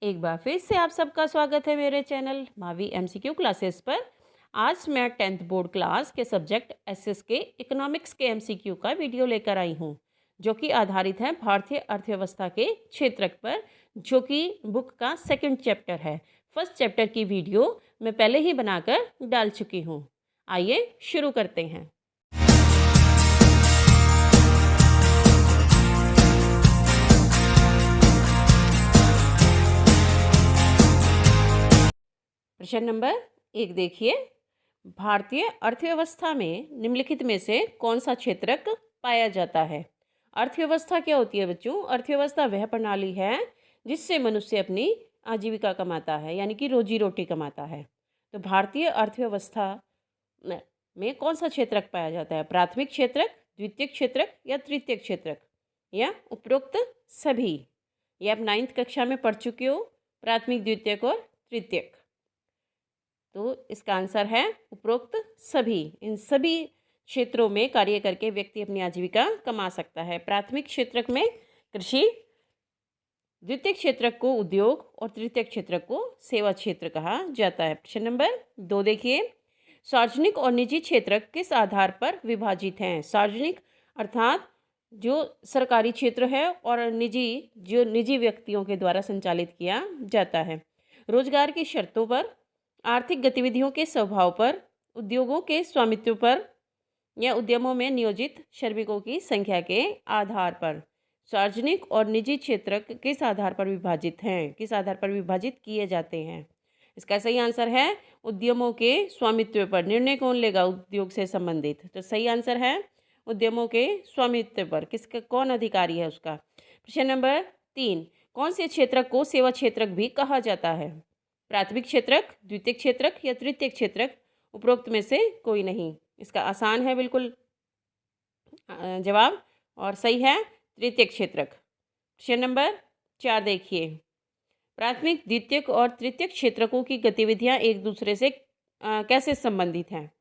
एक बार फिर से आप सबका स्वागत है मेरे चैनल मावी एमसीक्यू क्लासेस पर। आज मैं 10th बोर्ड क्लास के सब्जेक्ट एसएस के इकोनॉमिक्स के एमसीक्यू का वीडियो लेकर आई हूँ, जो कि आधारित है भारतीय अर्थव्यवस्था के क्षेत्रक पर, जो कि बुक का सेकंड चैप्टर है। फर्स्ट चैप्टर की वीडियो मैं पहले ही बनाकर डाल चुकी हूँ। आइए शुरू करते हैं। प्रश्न नंबर 1 देखिए, भारतीय अर्थव्यवस्था में निम्नलिखित में से कौन सा क्षेत्रक पाया जाता है? अर्थव्यवस्था क्या होती है बच्चों? अर्थव्यवस्था वह प्रणाली है जिससे मनुष्य अपनी आजीविका कमाता है, यानी कि रोजी रोटी कमाता है। तो भारतीय अर्थव्यवस्था में में कौन सा क्षेत्रक पाया जाता है? प्राथमिक क्षेत्रक, द्वितीयक क्षेत्रक या तृतीयक क्षेत्रक, या उपरोक्त सभी? ये आप 9th कक्षा में पढ़ चुके हो, प्राथमिक, द्वितीयक और तृतीयक। तो इसका आंसर है उपरोक्त सभी। इन सभी क्षेत्रों में कार्य करके व्यक्ति अपनी आजीविका कमा सकता है। प्राथमिक क्षेत्रक में कृषि, द्वितीय क्षेत्रक को उद्योग और तृतीय क्षेत्रक को सेवा क्षेत्र कहा जाता है। प्रश्न नंबर 2 देखिए, सार्वजनिक और निजी क्षेत्रक किस आधार पर विभाजित हैं? सार्वजनिक अर्थात जो सरकारी क्षेत्र है, और निजी जो निजी व्यक्तियों के द्वारा संचालित किया जाता है। रोजगार की शर्तों पर, आर्थिक गतिविधियों के स्वभाव पर, उद्योगों के स्वामित्व पर, या उद्यमों में नियोजित श्रमिकों की संख्या के आधार पर। सार्वजनिक और निजी क्षेत्र किस आधार पर विभाजित हैं, किस आधार पर विभाजित किए जाते हैं? इसका सही आंसर है उद्यमों के स्वामित्व पर। निर्णय कौन लेगा उद्योग से संबंधित? तो सही आंसर है उद्यमों के स्वामित्व पर। किसका, कौन अधिकारी है उसका? प्रश्न नंबर 3, कौन से क्षेत्रक को सेवा क्षेत्रक भी कहा जाता है? प्राथमिक क्षेत्रक, द्वितीय क्षेत्रक या तृतीय क्षेत्रक? उपरोक्त में से कोई नहीं। इसका आसान है बिल्कुल जवाब, और सही है तृतीय क्षेत्रक। प्रश्न नंबर 4 देखिए, प्राथमिक, द्वितीयक और तृतीयक क्षेत्रकों की गतिविधियां एक दूसरे से कैसे संबंधित हैं?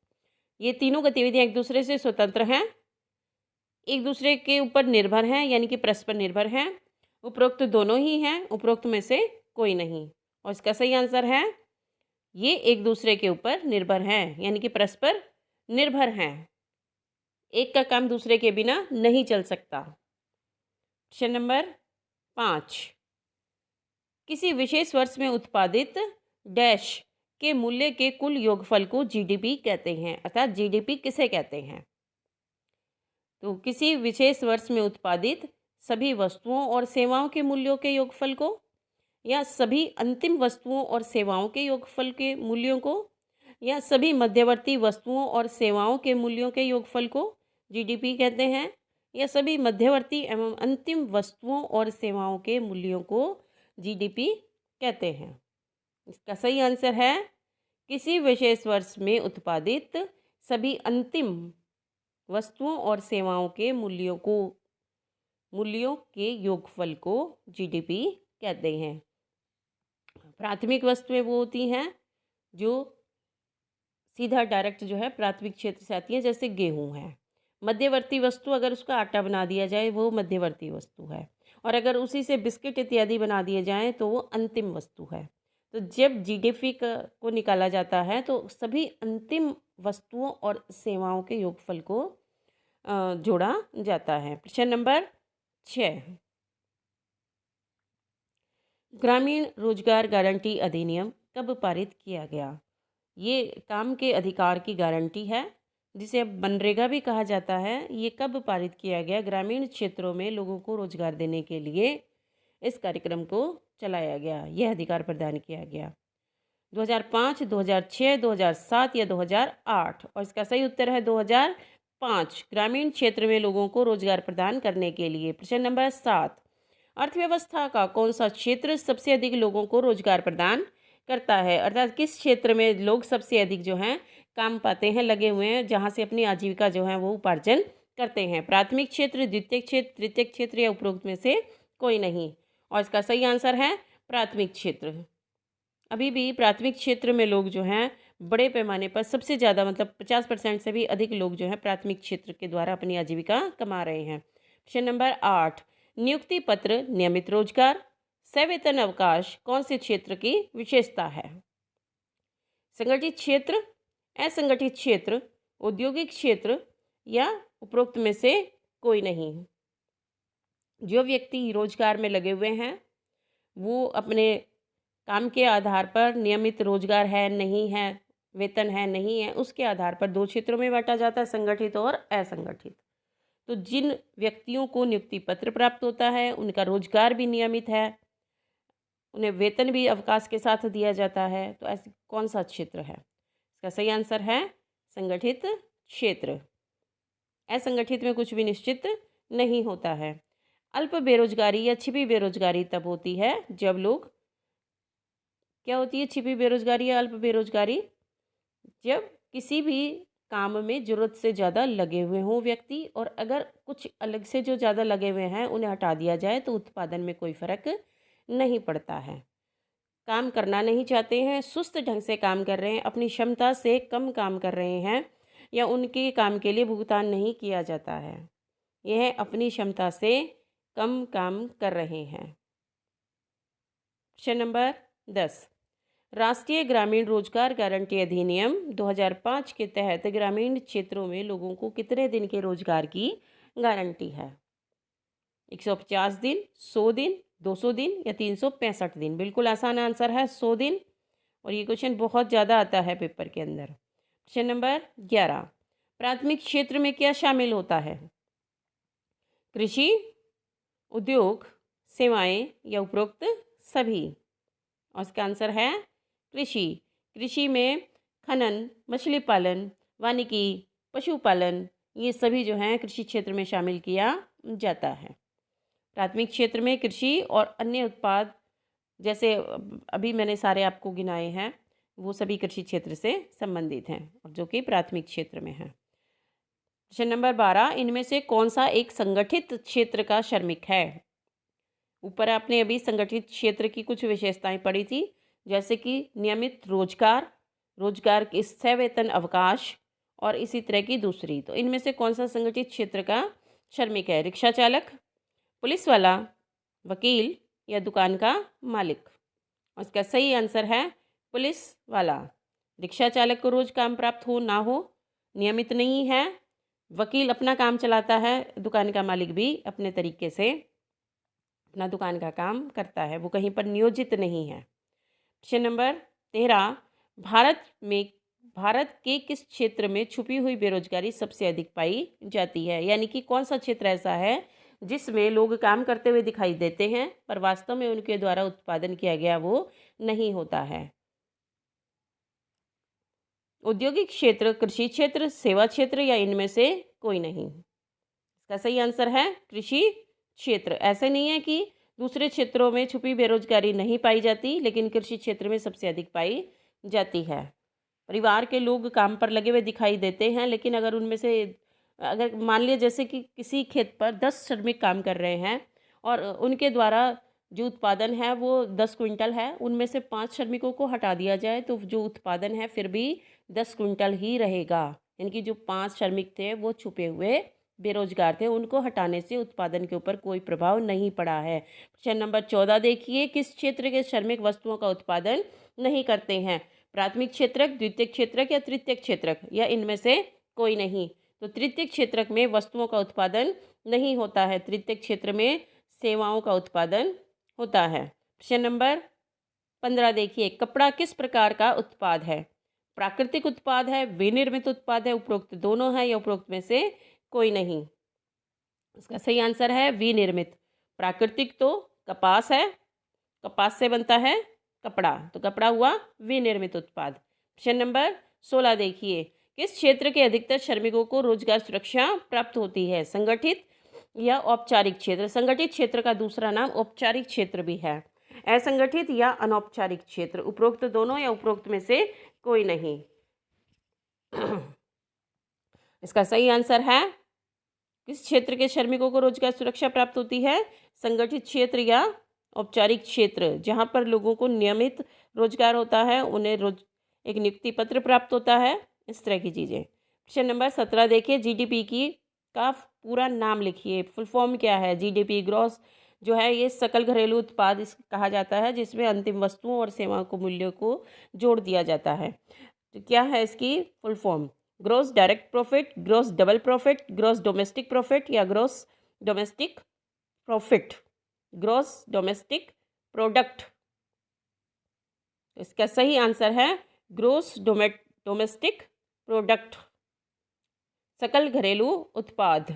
ये तीनों गतिविधियां एक दूसरे से स्वतंत्र हैं, एक दूसरे के ऊपर निर्भर हैं, यानी कि परस्पर निर्भर हैं। उपरोक्त दोनों ही हैं, उपरोक्त में से कोई नहीं। और इसका सही आंसर है ये एक दूसरे के ऊपर निर्भर हैं, यानी कि परस्पर निर्भर हैं। एक का काम दूसरे के बिना नहीं चल सकता। प्रश्न नंबर 5, किसी विशेष वर्ष में उत्पादित डैश के मूल्य के कुल योगफल को जीडीपी कहते हैं, अर्थात जीडीपी किसे कहते हैं? तो किसी विशेष वर्ष में उत्पादित सभी वस्तुओं और सेवाओं के मूल्यों के योगफल को, या सभी अंतिम वस्तुओं और सेवाओं के योगफल के मूल्यों को, या सभी मध्यवर्ती वस्तुओं और सेवाओं के मूल्यों के योगफल को जीडीपी कहते हैं, या सभी मध्यवर्ती एवं अंतिम वस्तुओं और सेवाओं के मूल्यों को जीडीपी कहते हैं? इसका सही आंसर है किसी विशेष वर्ष में उत्पादित सभी अंतिम वस्तुओं और सेवाओं के मूल्यों के योगफल को जीडीपी कहते हैं। प्राथमिक वस्तुएं वो होती हैं जो सीधा डायरेक्ट जो है प्राथमिक क्षेत्र से आती है, जैसे गेहूं है। मध्यवर्ती वस्तु, अगर उसका आटा बना दिया जाए वो मध्यवर्ती वस्तु है, और अगर उसी से बिस्किट इत्यादि बना दिए जाएं तो वो अंतिम वस्तु है। तो जब जीडीपी को निकाला जाता है तो सभी अंतिम वस्तुओं और सेवाओं के योगफल को जोड़ा जाता है। प्रश्न नंबर 6, ग्रामीण रोजगार गारंटी अधिनियम कब पारित किया गया? ये काम के अधिकार की गारंटी है, जिसे अब मनरेगा भी कहा जाता है। ये कब पारित किया गया? ग्रामीण क्षेत्रों में लोगों को रोजगार देने के लिए इस कार्यक्रम को चलाया गया, यह अधिकार प्रदान किया गया। 2005, 2006, 2007 या 2008? और इसका सही उत्तर है 2005, ग्रामीण क्षेत्र में लोगों को रोजगार प्रदान करने के लिए। प्रश्न नंबर 7, अर्थव्यवस्था का कौन सा क्षेत्र सबसे अधिक लोगों को रोजगार प्रदान करता है? अर्थात किस क्षेत्र में लोग सबसे अधिक जो हैं काम पाते हैं, लगे हुए हैं, जहां से अपनी आजीविका जो है वो उपार्जन करते हैं? प्राथमिक क्षेत्र, द्वितीय क्षेत्र, तृतीय क्षेत्र या उपरोक्त में से कोई नहीं? और इसका सही आंसर है प्राथमिक क्षेत्र। अभी भी प्राथमिक क्षेत्र में लोग जो हैं बड़े पैमाने पर सबसे ज़्यादा, मतलब 50% से भी अधिक लोग जो हैं प्राथमिक क्षेत्र के द्वारा अपनी आजीविका कमा रहे हैं। प्रश्न नंबर 8, नियुक्ति पत्र नियमित रोजगार, सवेतन अवकाश कौन से क्षेत्र की विशेषता है? संगठित क्षेत्र, असंगठित क्षेत्र, औद्योगिक क्षेत्र या उपरोक्त में से कोई नहीं। जो व्यक्ति रोजगार में लगे हुए हैं वो अपने काम के आधार पर नियमित रोजगार है नहीं है, वेतन है नहीं है, उसके आधार पर दो क्षेत्रों में बांटा जाता है, संगठित और असंगठित। तो जिन व्यक्तियों को नियुक्ति पत्र प्राप्त होता है उनका रोजगार भी नियमित है, उन्हें वेतन भी अवकाश के साथ दिया जाता है, तो ऐसे कौन सा क्षेत्र है? इसका सही आंसर है संगठित क्षेत्र। असंगठित में कुछ भी निश्चित नहीं होता है। अल्प बेरोजगारी या छिपी बेरोजगारी तब होती है जब लोग, क्या होती है छिपी बेरोजगारी या अल्प बेरोजगारी? जब किसी भी काम में ज़रूरत से ज़्यादा लगे हुए हों व्यक्ति, और अगर कुछ अलग से जो ज़्यादा लगे हुए हैं उन्हें हटा दिया जाए तो उत्पादन में कोई फ़र्क नहीं पड़ता है। काम करना नहीं चाहते हैं, सुस्त ढंग से काम कर रहे हैं, अपनी क्षमता से कम काम कर रहे हैं या उनके काम के लिए भुगतान नहीं किया जाता है, यह अपनी क्षमता से कम काम कर रहे हैं। प्रश्न नंबर 10, राष्ट्रीय ग्रामीण रोजगार गारंटी अधिनियम 2005 के तहत ग्रामीण क्षेत्रों में लोगों को कितने दिन के रोजगार की गारंटी है? 150 दिन, 100 दिन, 200 दिन या 365 दिन? बिल्कुल आसान आंसर है 100 दिन, और ये क्वेश्चन बहुत ज़्यादा आता है पेपर के अंदर। प्रश्न नंबर 11, प्राथमिक क्षेत्र में क्या शामिल होता है? कृषि, उद्योग, सेवाएं या उपरोक्त सभी? और इसका आंसर है कृषि। कृषि में खनन, मछली पालन, वानिकी, पशुपालन, ये सभी जो हैं कृषि क्षेत्र में शामिल किया जाता है। प्राथमिक क्षेत्र में कृषि और अन्य उत्पाद, जैसे अभी मैंने सारे आपको गिनाए हैं, वो सभी कृषि क्षेत्र से संबंधित हैं और जो कि प्राथमिक क्षेत्र में है। प्रश्न नंबर 12, इनमें से कौन सा एक संगठित क्षेत्र का श्रमिक है? ऊपर आपने अभी संगठित क्षेत्र की कुछ विशेषताएं पढ़ी थी, जैसे कि नियमित रोजगार, रोजगार के सवेतन अवकाश और इसी तरह की दूसरी। तो इनमें से कौन सा संगठित क्षेत्र का श्रमिक है? रिक्शा चालक, पुलिस वाला, वकील या दुकान का मालिक? और इसका सही आंसर है पुलिस वाला। रिक्शा चालक को रोज काम प्राप्त हो ना हो, नियमित नहीं है, वकील अपना काम चलाता है, दुकान का मालिक भी अपने तरीके से अपना दुकान का काम करता है, वो कहीं पर नियोजित नहीं है। प्रश्न नंबर 13, भारत के किस क्षेत्र में छुपी हुई बेरोजगारी सबसे अधिक पाई जाती है? यानी कि कौन सा क्षेत्र ऐसा है जिसमें लोग काम करते हुए दिखाई देते हैं पर वास्तव में उनके द्वारा उत्पादन किया गया वो नहीं होता है? औद्योगिक क्षेत्र, कृषि क्षेत्र, सेवा क्षेत्र या इनमें से कोई नहीं? इसका सही आंसर है कृषि क्षेत्र। ऐसे नहीं है कि दूसरे क्षेत्रों में छुपी बेरोजगारी नहीं पाई जाती, लेकिन कृषि क्षेत्र में सबसे अधिक पाई जाती है। परिवार के लोग काम पर लगे हुए दिखाई देते हैं, लेकिन अगर उनमें से, अगर मान लिया जैसे कि किसी खेत पर 10 श्रमिक काम कर रहे हैं और उनके द्वारा जो उत्पादन है वो 10 क्विंटल है, उनमें से 5 श्रमिकों को हटा दिया जाए तो जो उत्पादन है फिर भी 10 क्विंटल ही रहेगा। यानी कि जो 5 श्रमिक थे वो छुपे हुए बेरोजगार थे, उनको हटाने से उत्पादन के ऊपर कोई प्रभाव नहीं पड़ा है। प्रश्न नंबर 14 देखिए, किस क्षेत्र के श्रमिक वस्तुओं का उत्पादन नहीं करते हैं? प्राथमिक क्षेत्रक, द्वितीयक क्षेत्रक या तृतीयक क्षेत्रक या इनमें से कोई नहीं? तो तृतीयक क्षेत्रक में वस्तुओं का उत्पादन नहीं होता है, तृतीयक क्षेत्र में सेवाओं का उत्पादन होता है। प्रश्न नंबर 15 देखिए, कपड़ा किस प्रकार का उत्पाद है? प्राकृतिक उत्पाद है, विनिर्मित उत्पाद है, उपरोक्त दोनों है या उपरोक्त में से कोई नहीं? इसका सही आंसर है विनिर्मित। प्राकृतिक तो कपास है, कपास से बनता है कपड़ा, तो कपड़ा हुआ विनिर्मित उत्पाद। प्रश्न नंबर 16 देखिए, किस क्षेत्र के अधिकतर श्रमिकों को रोजगार सुरक्षा प्राप्त होती है? संगठित या औपचारिक क्षेत्र? संगठित क्षेत्र का दूसरा नाम औपचारिक क्षेत्र भी है। असंगठित या अनौपचारिक क्षेत्र? उपरोक्त दोनों या उपरोक्त में से कोई नहीं? इसका सही आंसर है, किस क्षेत्र के श्रमिकों को रोजगार सुरक्षा प्राप्त होती है? संगठित क्षेत्र या औपचारिक क्षेत्र, जहाँ पर लोगों को नियमित रोजगार होता है, उन्हें रोज एक नियुक्ति पत्र प्राप्त होता है, इस तरह की चीज़ें। प्रश्न नंबर 17 देखिए, जीडीपी का पूरा नाम लिखिए, फुल फॉर्म क्या है? जीडीपी ग्रॉस जो है ये सकल घरेलू उत्पाद कहा जाता है, जिसमें अंतिम वस्तुओं और सेवाओं को मूल्यों को जोड़ दिया जाता है। तो क्या है इसकी full form? Gross direct profit, gross double profit, gross domestic profit या gross domestic profit, gross domestic product. इसका सही आंसर है ग्रॉस डोमेस्टिक प्रोडक्ट, सकल घरेलू उत्पाद।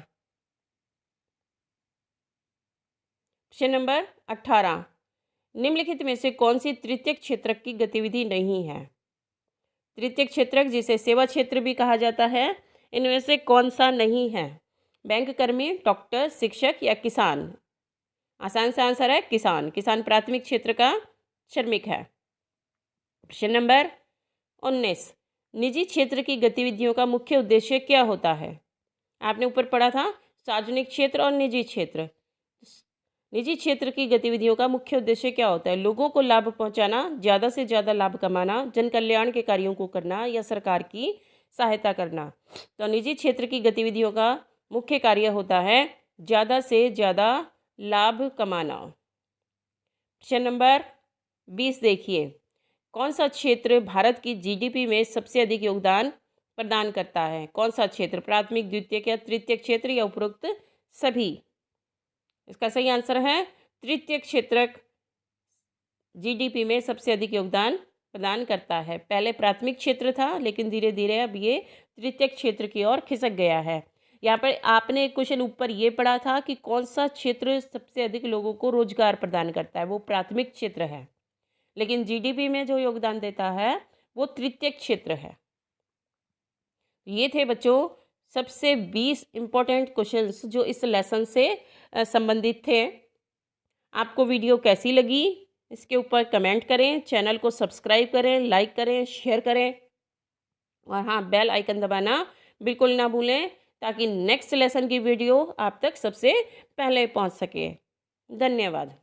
प्रश्न नंबर 18, निम्नलिखित में से कौन सी तृतीयक क्षेत्रक की गतिविधि नहीं है? तृतीयक क्षेत्रक जिसे सेवा क्षेत्र भी कहा जाता है, इनमें से कौन सा नहीं है? बैंक कर्मी, डॉक्टर, शिक्षक या किसान? आसान सा आंसर है किसान। किसान प्राथमिक क्षेत्र का श्रमिक है। प्रश्न नंबर 19, निजी क्षेत्र की गतिविधियों का मुख्य उद्देश्य क्या होता है? आपने ऊपर पढ़ा था सार्वजनिक क्षेत्र और निजी क्षेत्र। निजी क्षेत्र की गतिविधियों का मुख्य उद्देश्य क्या होता है? लोगों को लाभ पहुंचाना, ज़्यादा से ज़्यादा लाभ कमाना, जन कल्याण के कार्यों को करना या सरकार की सहायता करना। तो निजी क्षेत्र की गतिविधियों का मुख्य कार्य होता है ज़्यादा से ज़्यादा लाभ कमाना। प्रश्न नंबर 20 देखिए, कौन सा क्षेत्र भारत की जीडीपी में सबसे अधिक योगदान प्रदान करता है? कौन सा क्षेत्र? प्राथमिक, द्वितीयक या तृतीयक क्षेत्र या उपरोक्त सभी? इसका सही आंसर है तृतीयक क्षेत्र जीडीपी में सबसे अधिक योगदान प्रदान करता है। पहले प्राथमिक क्षेत्र था, लेकिन धीरे धीरे अब ये तृतीयक क्षेत्र की ओर खिसक गया है। यहाँ पर आपने क्वेश्चन ऊपर ये पढ़ा था कि कौन सा क्षेत्र सबसे अधिक लोगों को रोजगार प्रदान करता है, वो प्राथमिक क्षेत्र है, लेकिन जीडीपी में जो योगदान देता है वो तृतीयक क्षेत्र है। ये थे बच्चों सबसे 20 इम्पोर्टेंट क्वेश्चंस जो इस लेसन से संबंधित थे। आपको वीडियो कैसी लगी इसके ऊपर कमेंट करें, चैनल को सब्सक्राइब करें, लाइक करें, शेयर करें और हाँ, बेल आइकन दबाना बिल्कुल ना भूलें, ताकि नेक्स्ट लेसन की वीडियो आप तक सबसे पहले पहुंच सके। धन्यवाद।